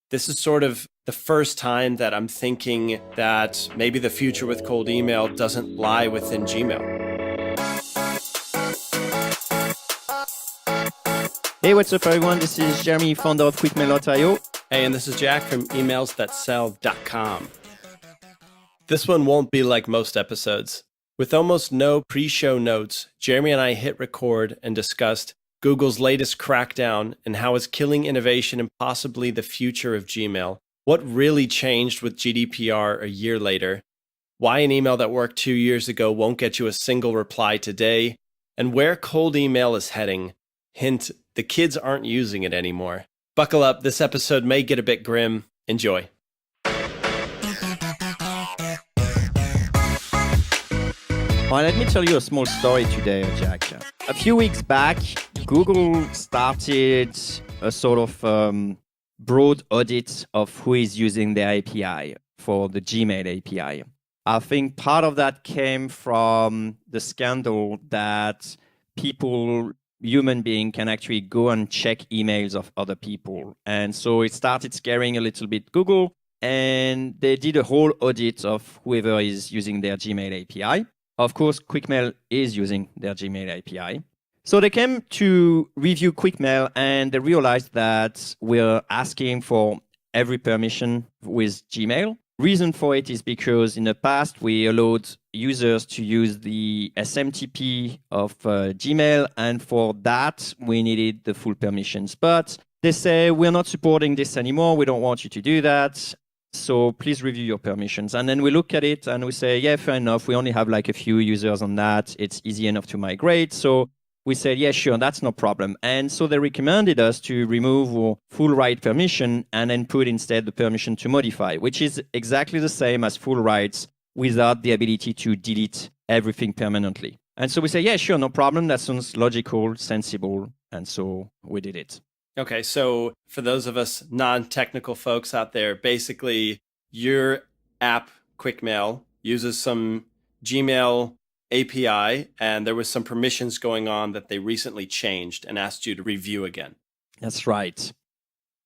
This is sort of the first time that I'm thinking that maybe the future with cold email doesn't lie within Gmail. Hey, what's up, everyone? This is Jeremy, founder of QuickMail.io. Hey, and this is Jack from emailsthatsell.com. This one won't be like most episodes. With almost no pre-show notes, Jeremy and I hit record and discussed Google's latest crackdown and how it's killing innovation and possibly the future of Gmail. What really changed with GDPR a year later? Why an email that worked 2 years ago won't get you a single reply today? And where cold email is heading? Hint, the kids aren't using it anymore. Buckle up, this episode may get a bit grim. Enjoy. Well, let me tell you a small story today, Jack. A few weeks back, Google started a sort of broad audit of who is using their API for the Gmail API. I think part of that came from the scandal that human beings can actually go and check emails of other people. And so it started scaring a little bit Google, and they did a whole audit of whoever is using their Gmail API. Of course, QuickMail is using their Gmail API. So they came to review QuickMail and they realized that we're asking for every permission with Gmail. Reason for it is because in the past, we allowed users to use the SMTP of Gmail, and for that, we needed the full permissions. But they say, we're not supporting this anymore. We don't want you to do that. So please review your permissions. And then we look at it and we say, yeah, fair enough. We only have like a few users on that. It's easy enough to migrate. So we said, yeah, sure, that's no problem. And so they recommended us to remove our full write permission and then put instead the permission to modify, which is exactly the same as full writes without the ability to delete everything permanently. And so we say, yeah, sure, no problem. That sounds logical, sensible. And so we did it. Okay, so for those of us non-technical folks out there, basically your app, QuickMail, uses some Gmail API, and there was some permissions going on that they recently changed and asked you to review again. That's right.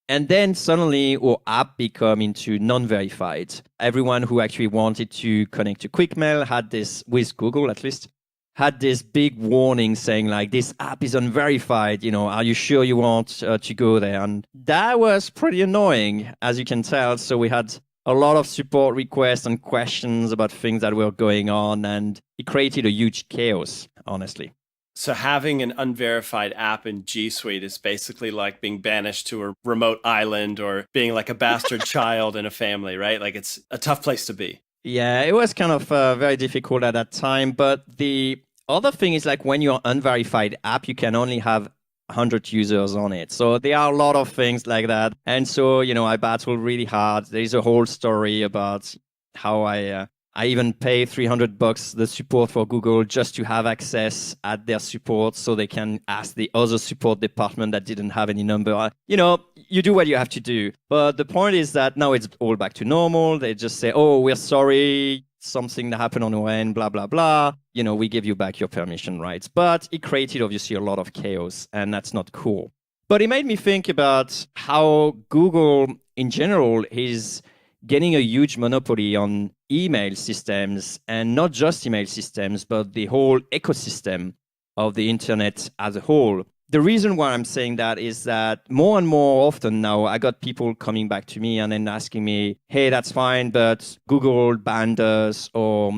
And then suddenly our app became into non-verified. Everyone who actually wanted to connect to QuickMail had this, with Google at least, had this big warning saying like, this app is unverified, are you sure you want to go there? And that was pretty annoying, as you can tell. So we had a lot of support requests and questions about things that were going on, and it created a huge chaos, honestly. So having an unverified app in G Suite is basically like being banished to a remote island or being like a bastard child in a family, right? Like it's a tough place to be. Yeah, it was kind of very difficult at that time. But the other thing is like when you're unverified app, you can only have 100 users on it. So there are a lot of things like that. And so, I battled really hard. There's a whole story about how I even pay $300 the support for Google just to have access at their support so they can ask the other support department that didn't have any number. You do what you have to do. But the point is that now it's all back to normal. They just say, oh, we're sorry, something that happened on our end, blah, blah, blah. We give you back your permission rights. But it created obviously a lot of chaos, and that's not cool. But it made me think about how Google in general is getting a huge monopoly on email systems, and not just email systems, but the whole ecosystem of the internet as a whole. The reason why I'm saying that is that more and more often now, I got people coming back to me and then asking me, hey, that's fine, but Google banned us, or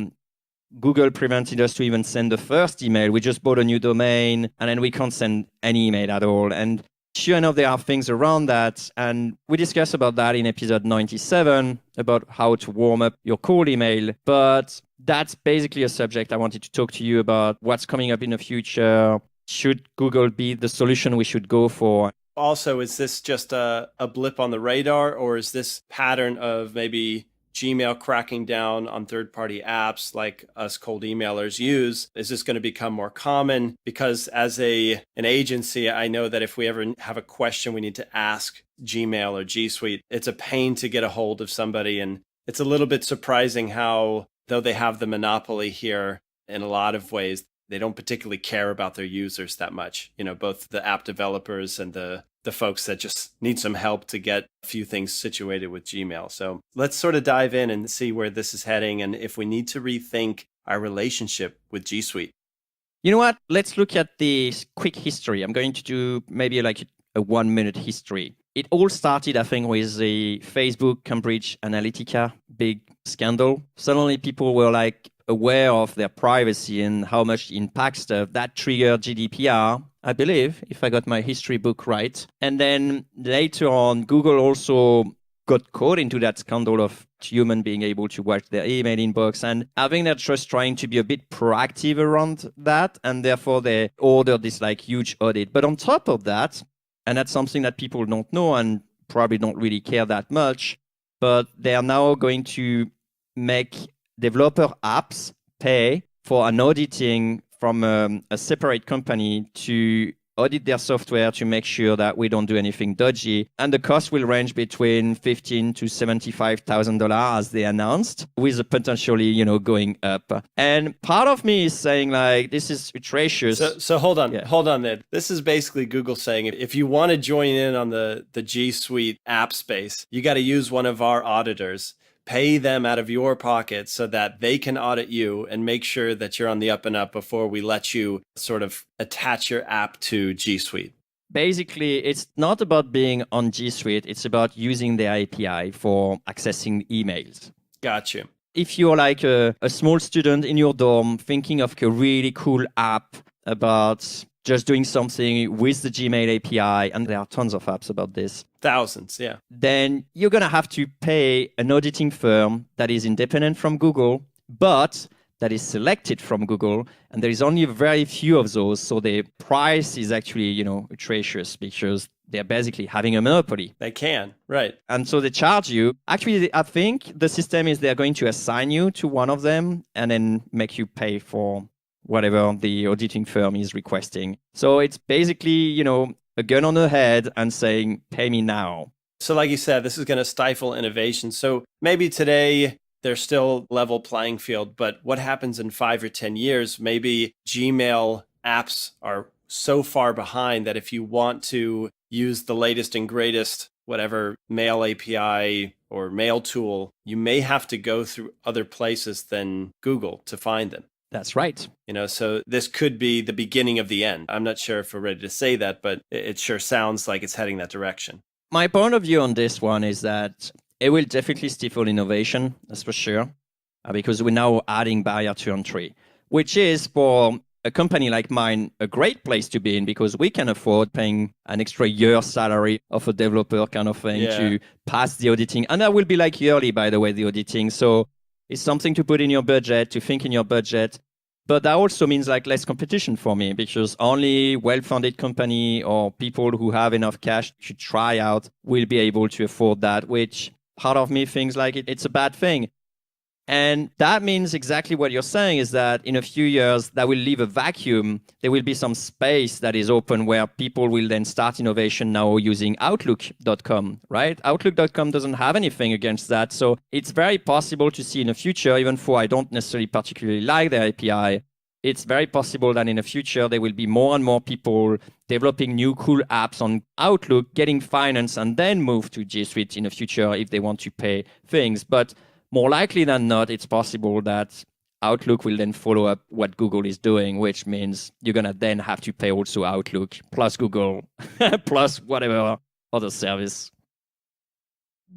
Google prevented us to even send the first email. We just bought a new domain and then we can't send any email at all. And sure enough, there are things around that. And we discussed about that in episode 97, about how to warm up your cold email. But that's basically a subject I wanted to talk to you about. What's coming up in the future? Should Google be the solution we should go for? Also, is this just a blip on the radar, or is this pattern of maybe Gmail cracking down on third-party apps like us cold emailers use? Is this going to become more common? Because as an agency, I know that if we ever have a question we need to ask Gmail or G Suite, it's a pain to get a hold of somebody. And it's a little bit surprising how, though they have the monopoly here in a lot of ways, they don't particularly care about their users that much. Both the app developers and the the folks that just need some help to get a few things situated with Gmail. So let's sort of dive in and see where this is heading and if we need to rethink our relationship with G Suite. You know what? Let's look at the quick history. I'm going to do maybe like a 1-minute history. It all started, I think, with the Facebook Cambridge Analytica big scandal. Suddenly people were like aware of their privacy and how much it impacts stuff. That triggered GDPR, I believe, if I got my history book right. And then later on, Google also got caught into that scandal of human being able to watch their email inbox. And I think they're just trying to be a bit proactive around that. And therefore, they ordered this like huge audit. But on top of that, and that's something that people don't know and probably don't really care that much, but they are now going to make developer apps pay for an auditing from a separate company to audit their software to make sure that we don't do anything dodgy. And the cost will range between $15,000 to $75,000 as they announced, with a potentially, going up. And part of me is saying like, this is atrocious. So hold on there. This is basically Google saying, if you want to join in on the G Suite app space, you got to use one of our auditors. Pay them out of your pocket so that they can audit you and make sure that you're on the up and up before we let you sort of attach your app to G Suite. Basically, it's not about being on G Suite. It's about using the API for accessing emails. Got you. If you're like a small student in your dorm thinking of a really cool app about just doing something with the Gmail API, and there are tons of apps about this. Thousands, yeah. Then you're going to have to pay an auditing firm that is independent from Google, but that is selected from Google. And there is only very few of those. So the price is actually, atrocious because they're basically having a monopoly. They can, right. And so they charge you. Actually, I think the system is they're going to assign you to one of them and then make you pay for whatever the auditing firm is requesting. So it's basically, a gun on the head and saying, pay me now. So like you said, this is going to stifle innovation. So maybe today there's still level playing field, but what happens in 5 or 10 years? Maybe Gmail apps are so far behind that if you want to use the latest and greatest, whatever mail API or mail tool, you may have to go through other places than Google to find them. That's right. So this could be the beginning of the end. I'm not sure if we're ready to say that, but it sure sounds like it's heading that direction. My point of view on this one is that it will definitely stifle innovation, that's for sure, because we're now adding barrier to entry, which is for a company like mine a great place to be in because we can afford paying an extra year's salary of a developer kind of thing to pass the auditing. And that will be like yearly, by the way, the auditing. So it's something to put in your budget, to think in your budget. But that also means like less competition for me because only well-funded company or people who have enough cash to try out will be able to afford that, which part of me thinks like it's a bad thing. And that means exactly what you're saying is that in a few years, that will leave a vacuum. There will be some space that is open where people will then start innovation now using Outlook.com, right? Outlook.com doesn't have anything against that. So it's very possible to see in the future, even though I don't necessarily particularly like their API, it's very possible that in the future, there will be more and more people developing new cool apps on Outlook, getting finance, and then move to G Suite in the future if they want to pay things. But more likely than not, it's possible that Outlook will then follow up what Google is doing, which means you're going to then have to pay also Outlook plus Google plus whatever other service.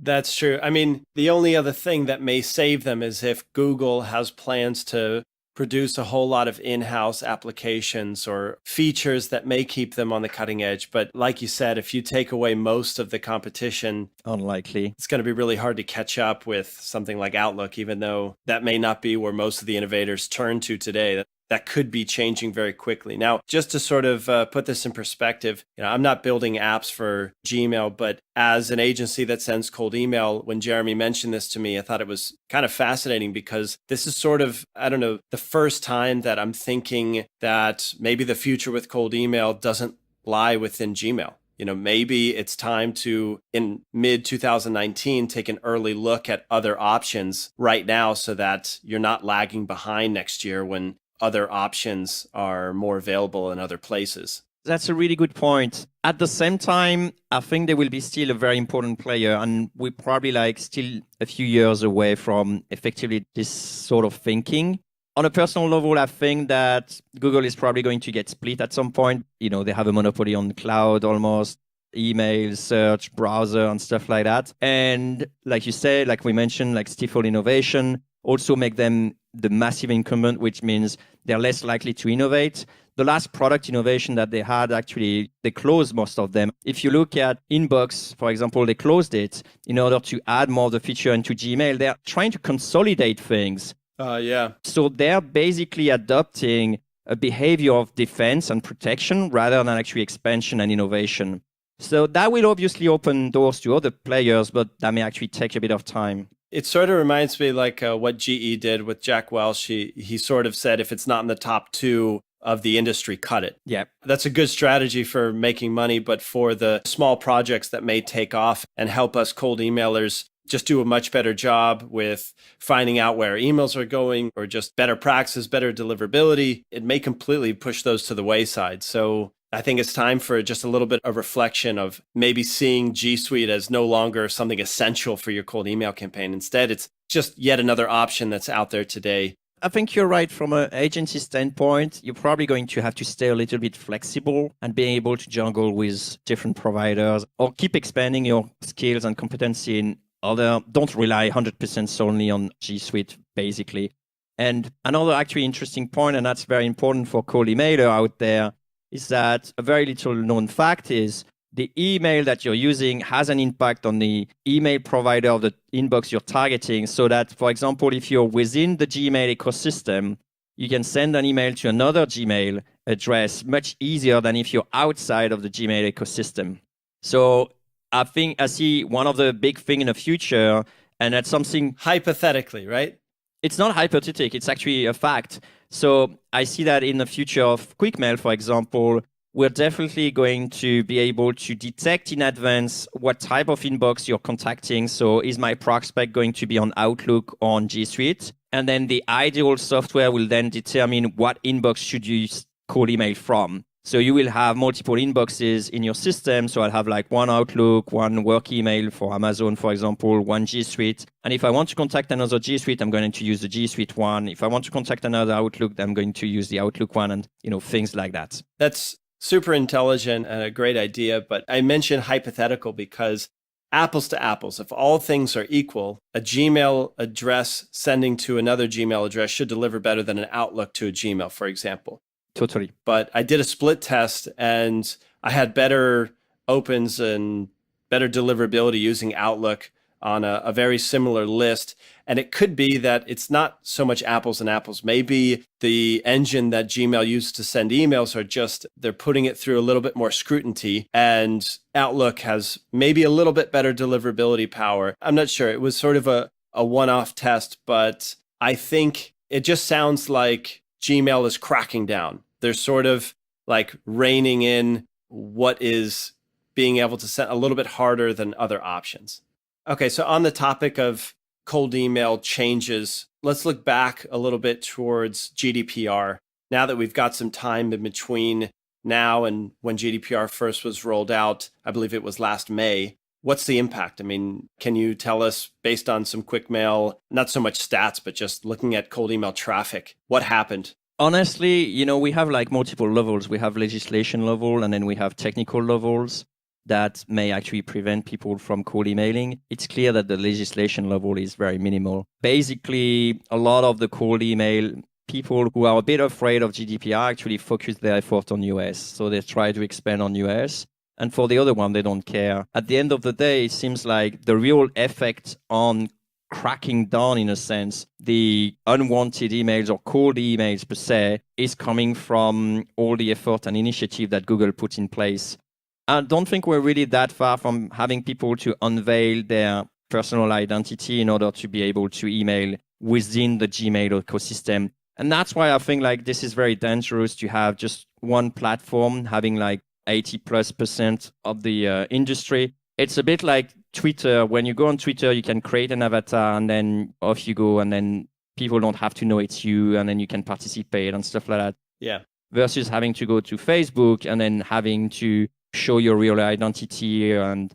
That's true. I mean, the only other thing that may save them is if Google has plans to produce a whole lot of in-house applications or features that may keep them on the cutting edge. But like you said, if you take away most of the competition, unlikely. It's going to be really hard to catch up with something like Outlook, even though that may not be where most of the innovators turn to today. That could be changing very quickly. Now, just to sort of put this in perspective, I'm not building apps for Gmail, but as an agency that sends cold email, when Jeremy mentioned this to me, I thought it was kind of fascinating because this is sort of, the first time that I'm thinking that maybe the future with cold email doesn't lie within Gmail. Maybe it's time to, in mid-2019, take an early look at other options right now so that you're not lagging behind next year when other options are more available in other places. That's a really good point. At the same time, I think they will be still a very important player, and we're probably like still a few years away from effectively this sort of thinking. On a personal level, I think that Google is probably going to get split at some point. You know, they have a monopoly on cloud almost, email, search, browser, and stuff like that. And like you say, like we mentioned, like stifle innovation, also make them the massive incumbent, which means they're less likely to innovate. The last product innovation that they had, actually, they closed most of them. If you look at Inbox, for example, they closed it in order to add more of the feature into Gmail. They're trying to consolidate things. Yeah. So they're basically adopting a behavior of defense and protection rather than actually expansion and innovation. So that will obviously open doors to other players, but that may actually take a bit of time. It sort of reminds me like what GE did with Jack Welch. He sort of said, if it's not in the top 2 of the industry, cut it. Yeah. That's a good strategy for making money, but for the small projects that may take off and help us cold emailers just do a much better job with finding out where emails are going, or just better practices, better deliverability, it may completely push those to the wayside. So I think it's time for just a little bit of reflection of maybe seeing G Suite as no longer something essential for your cold email campaign. Instead, it's just yet another option that's out there today. I think you're right. From an agency standpoint, you're probably going to have to stay a little bit flexible and being able to juggle with different providers, or keep expanding your skills and competency in other. Don't rely 100% solely on G Suite, basically. And another actually interesting point, and that's very important for cold emailer out there, is that a very little known fact is the email that you're using has an impact on the email provider of the inbox you're targeting. So that, for example, if you're within the Gmail ecosystem, you can send an email to another Gmail address much easier than if you're outside of the Gmail ecosystem. So I think I see one of the big thing in the future, and that's something... Hypothetically, right? It's not hypothetical, it's actually a fact. So I see that in the future of QuickMail, for example, we're definitely going to be able to detect in advance what type of inbox you're contacting. So is my prospect going to be on Outlook or on G Suite? And then the ideal software will then determine what inbox should you call email from. So you will have multiple inboxes in your system. So I'll have like one Outlook, one work email for Amazon, for example, one G Suite. And if I want to contact another G Suite, I'm going to use the G Suite one. If I want to contact another Outlook, I'm going to use the Outlook one, and things like that. That's super intelligent and a great idea. But I mentioned hypothetical because apples to apples, if all things are equal, a Gmail address sending to another Gmail address should deliver better than an Outlook to a Gmail, for example. Totally. But I did a split test and I had better opens and better deliverability using Outlook on a very similar list. And it could be that it's not so much apples and apples. Maybe the engine that Gmail uses to send emails they're putting it through a little bit more scrutiny, and Outlook has maybe a little bit better deliverability power. I'm not sure. It was sort of a one-off test, but I think it just sounds like Gmail is cracking down. They're sort of like reining in what is being able to send a little bit harder than other options. Okay, so on the topic of cold email changes, let's look back a little bit towards GDPR. Now that we've got some time in between now and when GDPR first was rolled out, I believe it was last May, what's the impact? I mean, can you tell us, based on some QuickMail, not so much stats, but just looking at cold email traffic, what happened? Honestly, we have like multiple levels. We have legislation level, and then we have technical levels that may actually prevent people from cold emailing. It's clear that the legislation level is very minimal. Basically, a lot of the cold email people who are a bit afraid of GDPR actually focus their effort on US. So they try to expand on US. And for the other one, they don't care. At the end of the day, it seems like the real effect on cracking down, in a sense, the unwanted emails or cold emails per se, is coming from all the effort and initiative that Google put in place. I don't think we're really that far from having people to unveil their personal identity in order to be able to email within the Gmail ecosystem. And that's why I think like this is very dangerous to have just one platform having like 80+% of the industry. It's a bit like Twitter. When you go on Twitter, you can create an avatar and then off you go, and then people don't have to know it's you, and then you can participate and stuff like that. Yeah. versus having to go to Facebook and then having to show your real identity and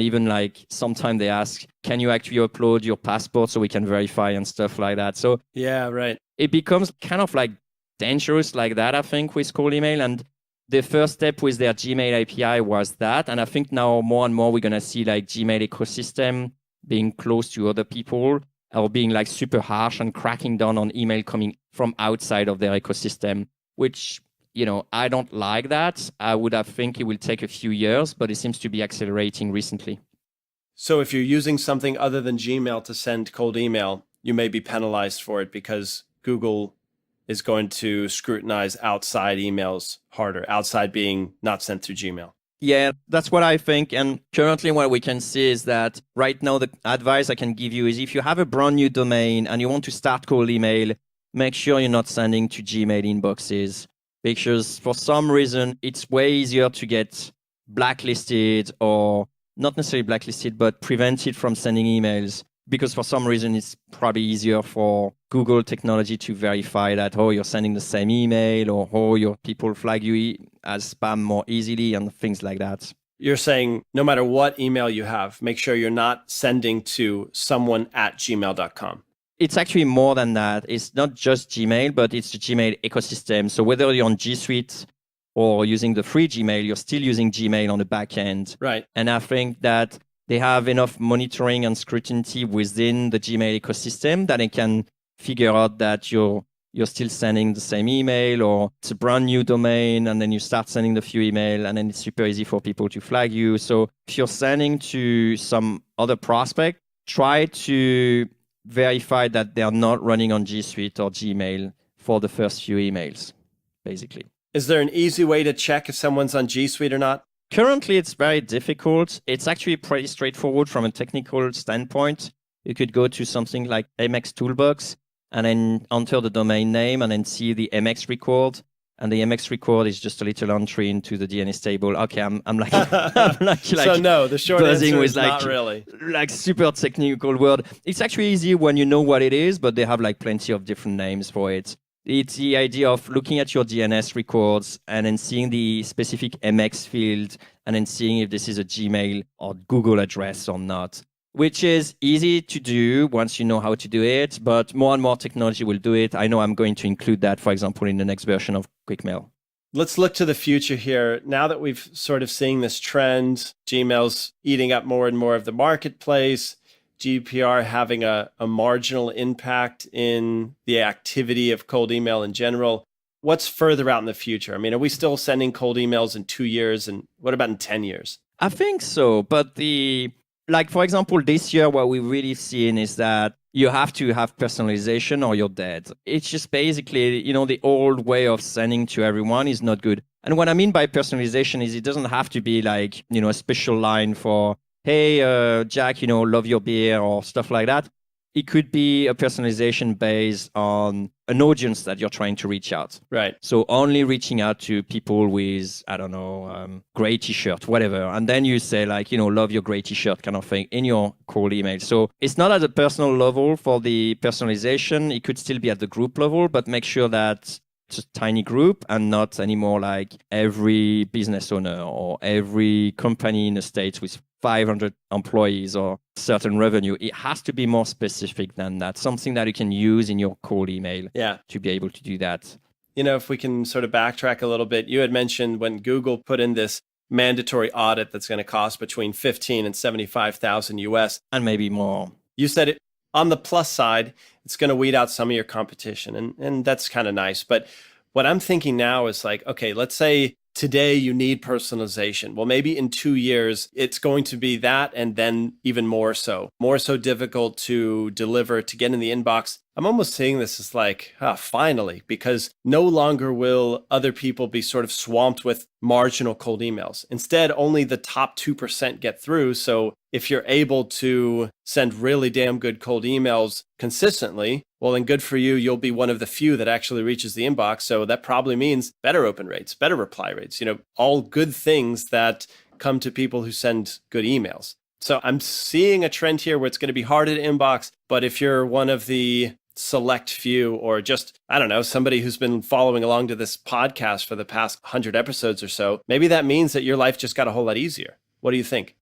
even like sometimes they ask, can you actually upload your passport so we can verify and stuff like that. So yeah, right. it becomes kind of like dangerous like that, I think, with cold email. And the first step with their Gmail API was that. And I think now more and more we're going to see like Gmail ecosystem being close to other people or being like super harsh and cracking down on email coming from outside of their ecosystem, which, you know, I don't like that. I would have think it will take a few years, but it seems to be accelerating recently. So if you're using something other than Gmail to send cold email, you may be penalized for it because Google is going to scrutinize outside emails harder, outside being not sent through Gmail. Yeah, that's what I think. And currently what we can see is that right now the advice I can give you is if you have a brand new domain and you want to start cold email, make sure you're not sending to Gmail inboxes because for some reason it's way easier to get blacklisted or not necessarily blacklisted, but prevented from sending emails because for some reason it's probably easier for Google technology to verify that, oh, you're sending the same email or, oh, your people flag you as spam more easily and things like that. You're saying no matter what email you have, make sure you're not sending to someone at gmail.com. It's actually more than that. It's not just Gmail, but it's the Gmail ecosystem. So whether you're on G Suite or using the free Gmail, you're still using Gmail on the back end. Right. And I think that they have enough monitoring and scrutiny within the Gmail ecosystem that they can figure out that you're still sending the same email or it's a brand new domain and then you start sending the few email and then it's super easy for people to flag you. So if you're sending to some other prospect, try to verify that they're not running on G Suite or Gmail for the first few emails, basically. Is there an easy way to check if someone's on G Suite or not? Currently, it's very difficult. It's actually pretty straightforward from a technical standpoint. You could go to something like MX Toolbox and then enter the domain name and then see the MX record. And the MX record is just a little entry into the DNS table. Okay, I'm like, so no, the short answer is like, not really. Like super technical word. It's actually easy when you know what it is, but they have like plenty of different names for it. It's the idea of looking at your DNS records and then seeing the specific MX field and then seeing if this is a Gmail or Google address or not, which is easy to do once you know how to do it, but more and more technology will do it. I know I'm going to include that, for example, in the next version of QuickMail. Let's look to the future here. Now that we've sort of seen this trend, Gmail's eating up more and more of the marketplace, GDPR having a marginal impact in the activity of cold email in general. What's further out in the future? I mean, are we still sending cold emails in 2 years? And what about in 10 years? I think so. But like, for example, this year, what we've really seen is that you have to have personalization or you're dead. It's just basically, you know, the old way of sending to everyone is not good. And what I mean by personalization is it doesn't have to be like, you know, a special line for, hey, Jack, you know, love your beer or stuff like that. It could be a personalization based on an audience that you're trying to reach out. Right. So only reaching out to people with, I don't know, gray t-shirt, whatever. And then you say like, you know, love your gray t-shirt kind of thing in your cold email. So it's not at a personal level for the personalization. It could still be at the group level, but make sure that it's a tiny group and not anymore like every business owner or every company in the States with 500 employees or certain revenue. It has to be more specific than that, something that you can use in your cold email to be able to do that. You know, if we can sort of backtrack a little bit, you had mentioned when Google put in this mandatory audit that's going to cost between 15 and 75,000 US. And maybe more. You said it on the plus side, it's going to weed out some of your competition. And that's kind of nice. But what I'm thinking now is like, okay, let's say today you need personalization. Well, maybe in 2 years, it's going to be that and then even more so difficult to deliver, to get in the inbox. I'm almost seeing this as like, finally, because no longer will other people be sort of swamped with marginal cold emails. Instead, only the top 2% get through. So if you're able to send really damn good cold emails consistently, well, then good for you. You'll be one of the few that actually reaches the inbox. So that probably means better open rates, better reply rates, you know, all good things that come to people who send good emails. So I'm seeing a trend here where it's going to be harder to inbox. But if you're one of the select few, or just, I don't know, somebody who's been following along to this podcast for the past 100 episodes or so, maybe that means that your life just got a whole lot easier. What do you think?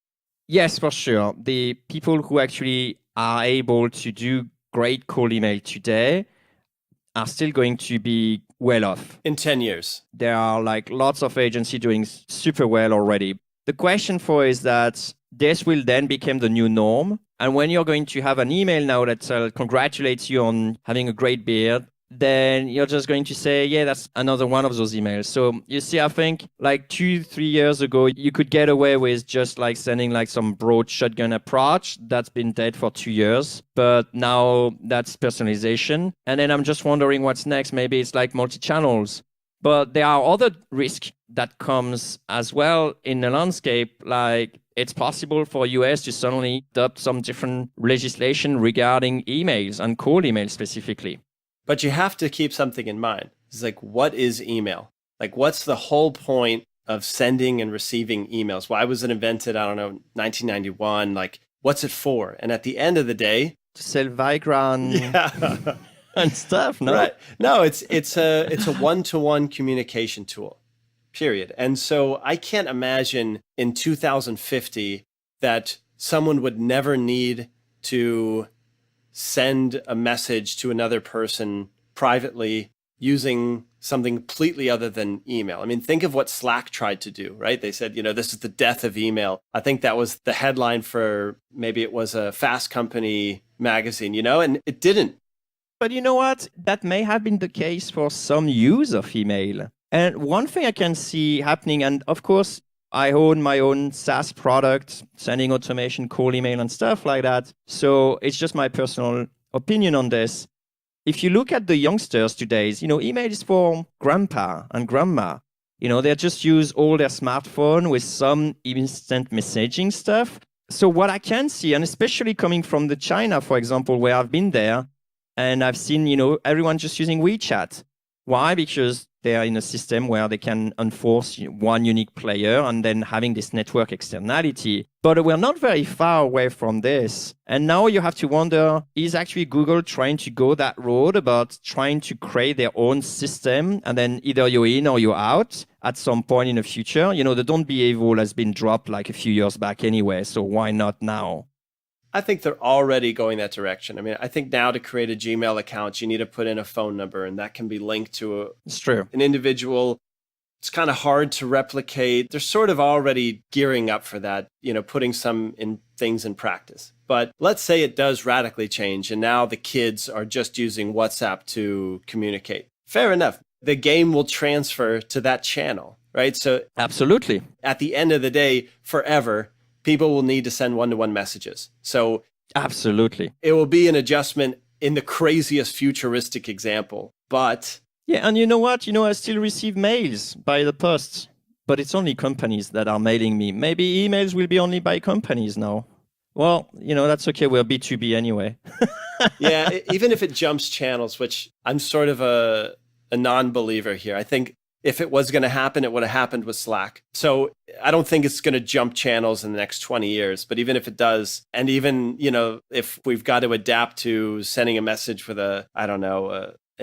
Yes, for sure. The people who actually are able to do great cold email today are still going to be well off. In 10 years. There are like lots of agencies doing super well already. The question for is that this will then become the new norm. And when you're going to have an email now that congratulates you on having a great beard, then you're just going to say, yeah, that's another one of those emails. So you see, I think like 2-3 years ago, you could get away with just like sending like some broad shotgun approach. That's been dead for 2 years. But now that's personalization. And then I'm just wondering what's next. Maybe it's like multi-channels. But there are other risks that comes as well in the landscape, like it's possible for US to suddenly adopt some different legislation regarding emails and cold emails specifically. But you have to keep something in mind. It's like, what is email? Like, what's the whole point of sending and receiving emails? Why was it invented? I don't know, 1991. Like, what's it for? And at the end of the day, to sell Viagra and, and stuff, no? Right. No, it's a one-to-one communication tool, period. And so I can't imagine in 2050 that someone would never need to send a message to another person privately using something completely other than email. I mean, think of what Slack tried to do, right? They said, this is the death of email. I think that was the headline for, maybe it was a Fast Company magazine, and it didn't. But you know what? That may have been the case for some use of email. And one thing I can see happening, and of course, I own my own SaaS product, sending automation, cold email, and stuff like that. So it's just my personal opinion on this. If you look at the youngsters today, email is for grandpa and grandma. They just use all their smartphone with some instant messaging stuff. So what I can see, and especially coming from the China, for example, where I've been there, and I've seen, everyone just using WeChat. Why? Because they are in a system where they can enforce one unique player and then having this network externality. But we're not very far away from this. And now you have to wonder, is actually Google trying to go that road about trying to create their own system? And then either you're in or you're out at some point in the future. The don't be evil has been dropped like a few years back anyway. So why not now? I think they're already going that direction. I mean, I think now to create a Gmail account, you need to put in a phone number, and that can be linked to it's true. An individual. It's kind of hard to replicate. They're sort of already gearing up for that, putting some things in practice. But let's say it does radically change, and now the kids are just using WhatsApp to communicate. Fair enough. The game will transfer to that channel, right? So absolutely. At the end of the day, forever, people will need to send one-to-one messages. So absolutely, it will be an adjustment in the craziest futuristic example. But yeah, and you know what? I still receive mails by the post, but it's only companies that are mailing me. Maybe emails will be only by companies now. Well, that's okay. We're B2B anyway. Yeah, even if it jumps channels, which I'm sort of a non-believer here. I think if it was going to happen, it would have happened with Slack. So I don't think it's going to jump channels in the next 20 years. But even if it does, and even, if we've got to adapt to sending a message with an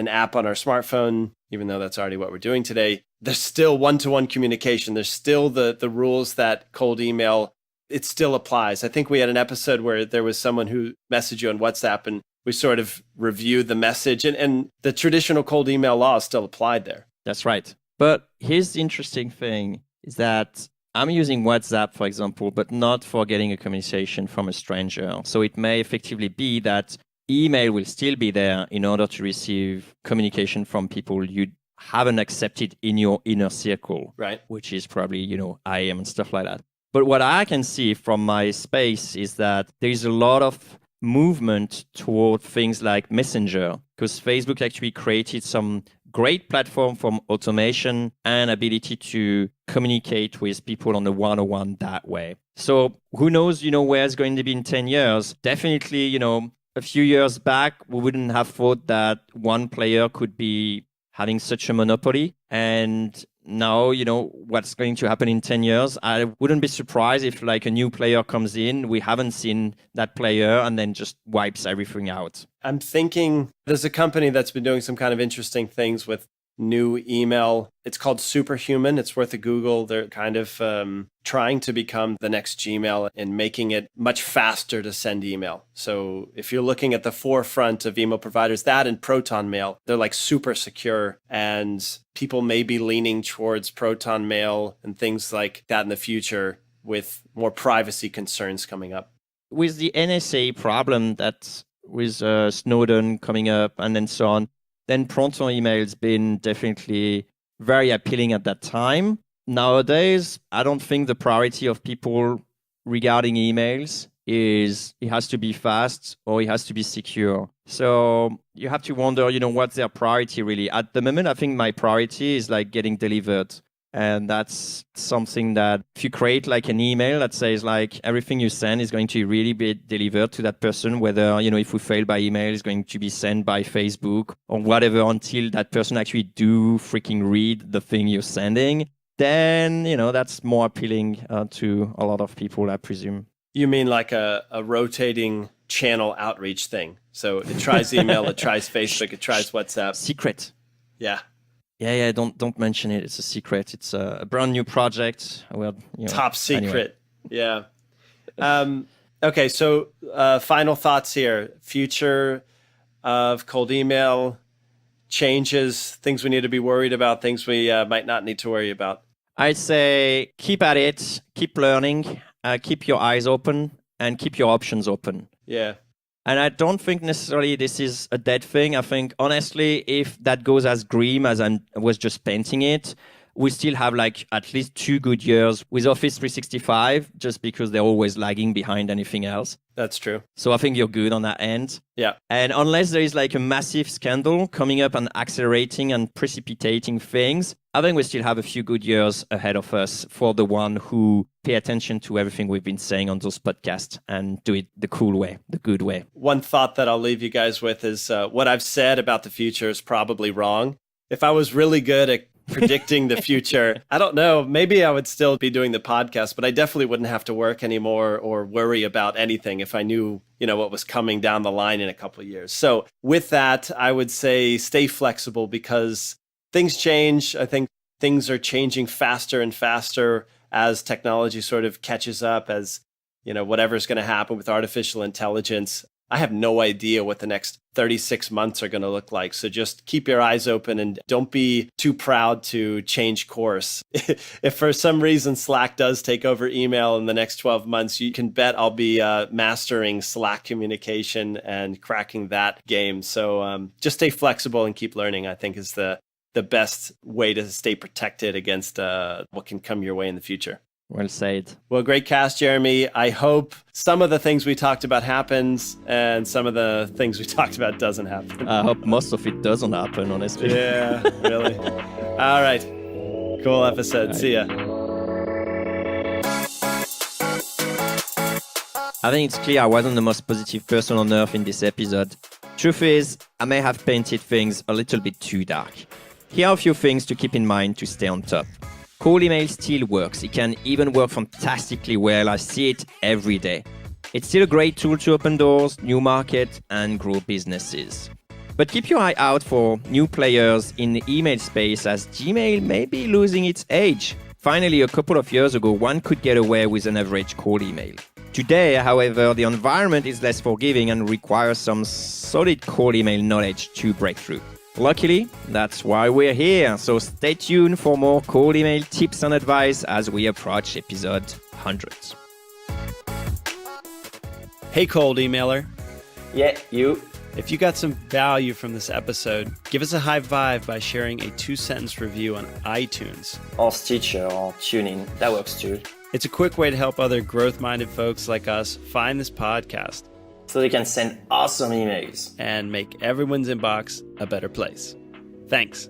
app on our smartphone, even though that's already what we're doing today, there's still one-to-one communication. There's still the rules that cold email, it still applies. I think we had an episode where there was someone who messaged you on WhatsApp, and we sort of reviewed the message, and the traditional cold email law is still applied there. That's right. But here's the interesting thing is that I'm using WhatsApp, for example, but not for getting a communication from a stranger. So it may effectively be that email will still be there in order to receive communication from people you haven't accepted in your inner circle, right? Which is probably, IM and stuff like that. But what I can see from my space is that there is a lot of movement toward things like Messenger, because Facebook actually created some great platform from automation and ability to communicate with people on the one-on-one that way. So who knows, where it's going to be in 10 years. Definitely, a few years back, we wouldn't have thought that one player could be having such a monopoly. And now, what's going to happen in 10 years. I wouldn't be surprised if like a new player comes in, we haven't seen that player and then just wipes everything out. I'm thinking there's a company that's been doing some kind of interesting things with new email. It's called Superhuman. It's worth a Google. They're kind of trying to become the next Gmail and making it much faster to send email. So if you're looking at the forefront of email providers, that and Proton Mail, they're like super secure, and people may be leaning towards Proton Mail and things like that in the future with more privacy concerns coming up. With the NSA problem that with Snowden coming up and then so on, then Proton email's been definitely very appealing at that time. Nowadays, I don't think the priority of people regarding emails is it has to be fast or it has to be secure. So you have to wonder, what's their priority really? At the moment, I think my priority is like getting delivered. And that's something that if you create like an email that says like everything you send is going to really be delivered to that person, whether, if we fail by email, it's going to be sent by Facebook or whatever until that person actually do freaking read the thing you're sending, then, that's more appealing to a lot of people, I presume. You mean like a rotating channel outreach thing? So it tries email, it tries Facebook, it tries WhatsApp. Secret. Yeah. Yeah, don't mention it. It's a secret. It's a brand new project. Well, top secret. Anyway. Yeah. Okay, so final thoughts here. Future of cold email, changes, things we need to be worried about, things we might not need to worry about. I'd say keep at it, keep learning, keep your eyes open, and keep your options open. Yeah. And I don't think necessarily this is a dead thing. I think, honestly, if that goes as grim as I was just painting it, we still have like at least 2 good years with Office 365, just because they're always lagging behind anything else. That's true. So I think you're good on that end. Yeah. And unless there is like a massive scandal coming up and accelerating and precipitating things, I think we still have a few good years ahead of us for the one who pay attention to everything we've been saying on those podcasts and do it the cool way, the good way. One thought that I'll leave you guys with is what I've said about the future is probably wrong. If I was really good at predicting the future, I don't know, maybe I would still be doing the podcast, but I definitely wouldn't have to work anymore or worry about anything if I knew, what was coming down the line in a couple of years. So with that, I would say stay flexible because things change. I think things are changing faster and faster as technology sort of catches up, as, whatever's going to happen with artificial intelligence. I have no idea what the next 36 months are going to look like. So just keep your eyes open and don't be too proud to change course. If for some reason Slack does take over email in the next 12 months, you can bet I'll be mastering Slack communication and cracking that game. So just stay flexible and keep learning, I think, is the best way to stay protected against what can come your way in the future. Well said. Well, great cast, Jeremy. I hope some of the things we talked about happens and some of the things we talked about doesn't happen. I hope most of it doesn't happen, honestly. Yeah, really. All right. Cool episode. Right. See ya. I think it's clear I wasn't the most positive person on earth in this episode. Truth is, I may have painted things a little bit too dark. Here are a few things to keep in mind to stay on top. Cold email still works. It can even work fantastically well. I see it every day. It's still a great tool to open doors, new market, and grow businesses. But keep your eye out for new players in the email space, as Gmail may be losing its edge. Finally, a couple of years ago, one could get away with an average cold email. Today, however, the environment is less forgiving and requires some solid cold email knowledge to break through. Luckily, that's why we're here, so stay tuned for more cold email tips and advice as we approach episode 100. Hey, cold emailer. Yeah, you. If you got some value from this episode, give us a high vibe by sharing a 2-sentence review on iTunes. Or Stitcher or TuneIn, that works too. It's a quick way to help other growth-minded folks like us find this podcast, so they can send awesome emails and make everyone's inbox a better place. Thanks.